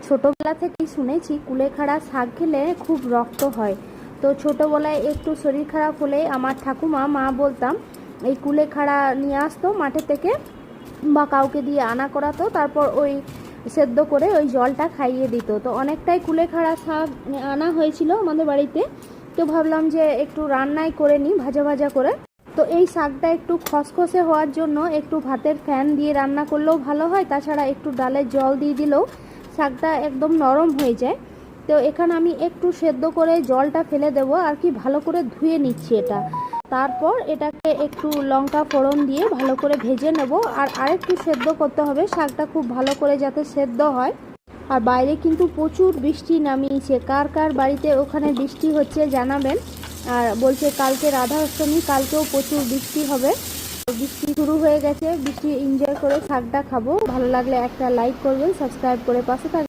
ছোটোবেলা থেকেই শুনেছি কুলেখাড়া শাক খেলে খুব রক্ত হয়। তো ছোটোবেলায় একটু শরীর খারাপ হলে আমার ঠাকুমা বলতাম এই কুলেখাড়া নিয়ে আসতো মাঠে থেকে বা কাউকে দিয়ে আনা করাতো, তারপর ওই সেদ্ধ করে ওই জলটা খাইয়ে দিত। তো অনেকটাই কুলেখাড়া শাক আনা হয়েছিল আমাদের বাড়িতে, তো ভাবলাম যে একটু রান্নাই করে নিই ভাজা ভাজা করে। তো এই শাকটা একটু খসখসে হওয়ার জন্য একটু ভাতের ফ্যান দিয়ে রান্না করলেও ভালো হয়, তাছাড়া একটু ডালের জল দিয়ে দিলেও শাকটা একদম নরম হয়ে যায়। তো এখানে আমি একটু সেদ্ধ করে জলটা ফেলে দেবো আর কি, ভালো করে ধুয়ে নিচ্ছি এটা। তারপর এটাকে একটু লঙ্কা ফোড়ন দিয়ে ভালো করে ভেজে নেব, আর আরেকটু সেদ্ধ করতে হবে শাকটা খুব ভালো করে যাতে সেদ্ধ হয়। আর বাইরে কিন্তু প্রচুর বৃষ্টি নামিয়েছে, কার কার বাড়িতে ওখানে বৃষ্টি হচ্ছে জানাবেন। আর বলছে কালকে রাধা অষ্টমী, কালকেও প্রচুর বৃষ্টি হবে। বৃষ্টি শুরু হয়ে গেছে, বৃষ্টি এনজয় করে শাকটা খাবো। ভালো লাগলে একটা লাইক করবেন, সাবস্ক্রাইব করে পাশে থাকবেন।